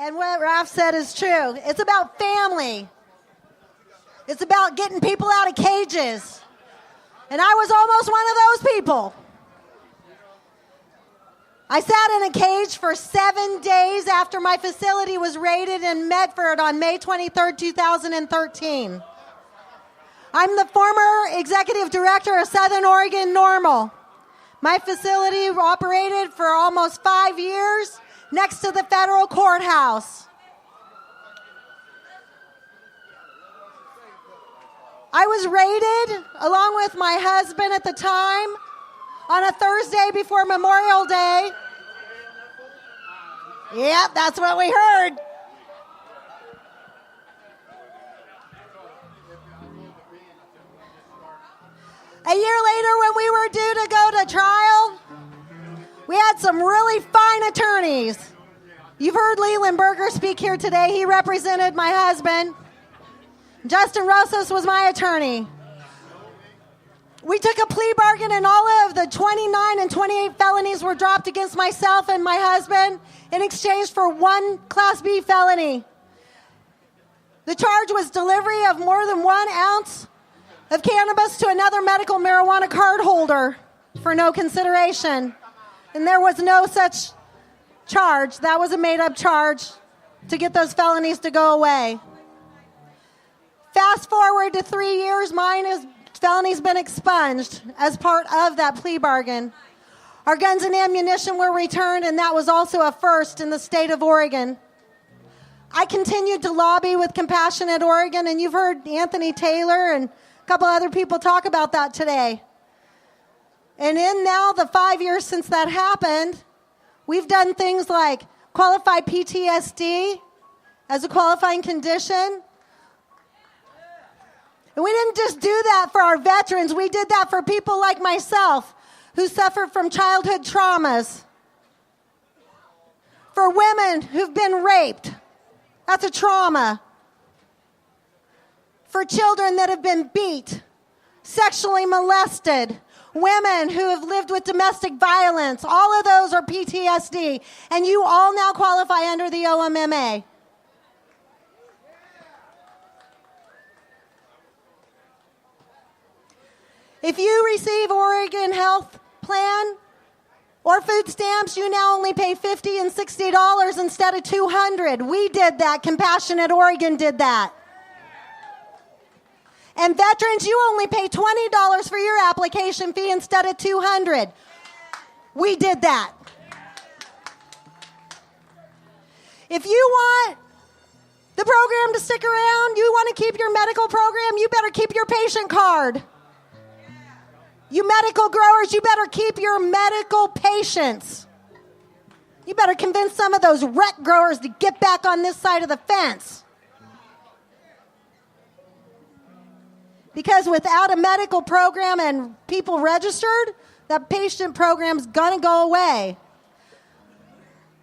And what Ralph said is true. It's about family. It's about getting people out of cages. And I was almost one of those people. I sat in a cage for 7 days after my facility was raided in Medford on May 23rd, 2013. I'm the former executive director of Southern Oregon Normal. My facility operated for almost 5 years next to the federal courthouse. I was raided, along with my husband at the time, on a Thursday before Memorial Day. Yep, that's what we heard. A year later, when we were due to go to trial, we had some really fine attorneys. You've heard Leland Berger speak here today. He represented my husband. Justin Rosas was my attorney. We took a plea bargain, and all of the 29 and 28 felonies were dropped against myself and my husband in exchange for one Class B felony. The charge was delivery of more than 1 ounce of cannabis to another medical marijuana card holder for no consideration. And there was no such charge. That was a made-up charge to get those felonies to go away. Fast forward to 3 years, felony's been expunged as part of that plea bargain. Our guns and ammunition were returned, and that was also a first in the state of Oregon. I continued to lobby with Compassionate Oregon, and you've heard Anthony Taylor and a couple other people talk about that today. And in now the 5 years since that happened, we've done things like qualify PTSD as a qualifying condition. And we didn't just do that for our veterans. We did that for people like myself who suffered from childhood traumas. For women who've been raped. That's a trauma. For children that have been beat, sexually molested, women who have lived with domestic violence. All of those are PTSD. And you all now qualify under the OMMA. If you receive Oregon Health Plan or food stamps, you now only pay $50 and $60 instead of $200. We did that. Compassionate Oregon did that. And veterans, you only pay $20 for your application fee instead of $200. We did that. If you want the program to stick around, you want to keep your medical program, you better keep your patient card. You medical growers, you better keep your medical patients. You better convince some of those rec growers to get back on this side of the fence. Because without a medical program and people registered, that patient program's going to go away.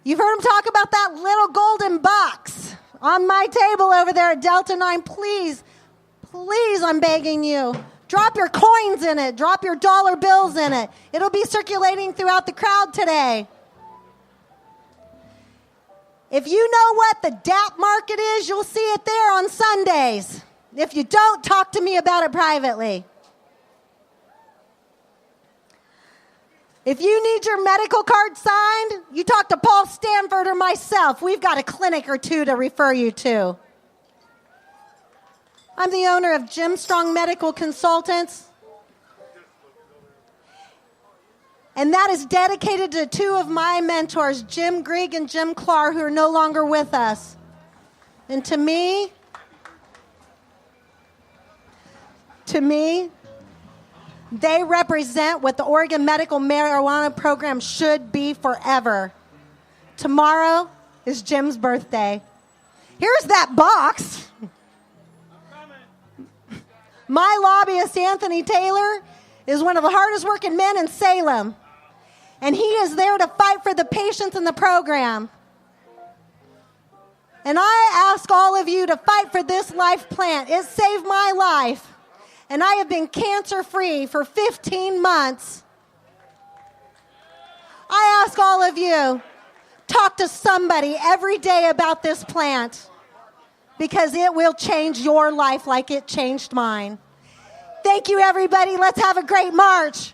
You've heard them talk about that little golden box on my table over there at Delta 9. Please, please, I'm begging you. Drop your coins in it. Drop your dollar bills in it. It'll be circulating throughout the crowd today. If you know what the DAP market is, you'll see it there on Sundays. If you don't, talk to me about it privately. If you need your medical card signed, you talk to Paul Stanford or myself. We've got a clinic or two to refer you to. I'm the owner of Jim Strong Medical Consultants. And that is dedicated to two of my mentors, Jim Grigg and Jim Clark, who are no longer with us. And to me, they represent what the Oregon Medical Marijuana Program should be forever. Tomorrow is Jim's birthday. Here's that box. My lobbyist, Anthony Taylor, is one of the hardest working men in Salem. And he is there to fight for the patients in the program. And I ask all of you to fight for this life plant. It saved my life. And I have been cancer-free for 15 months. I ask all of you, Talk to somebody every day about this plant because it will change your life like it changed mine. Thank you, everybody. Let's have a great march.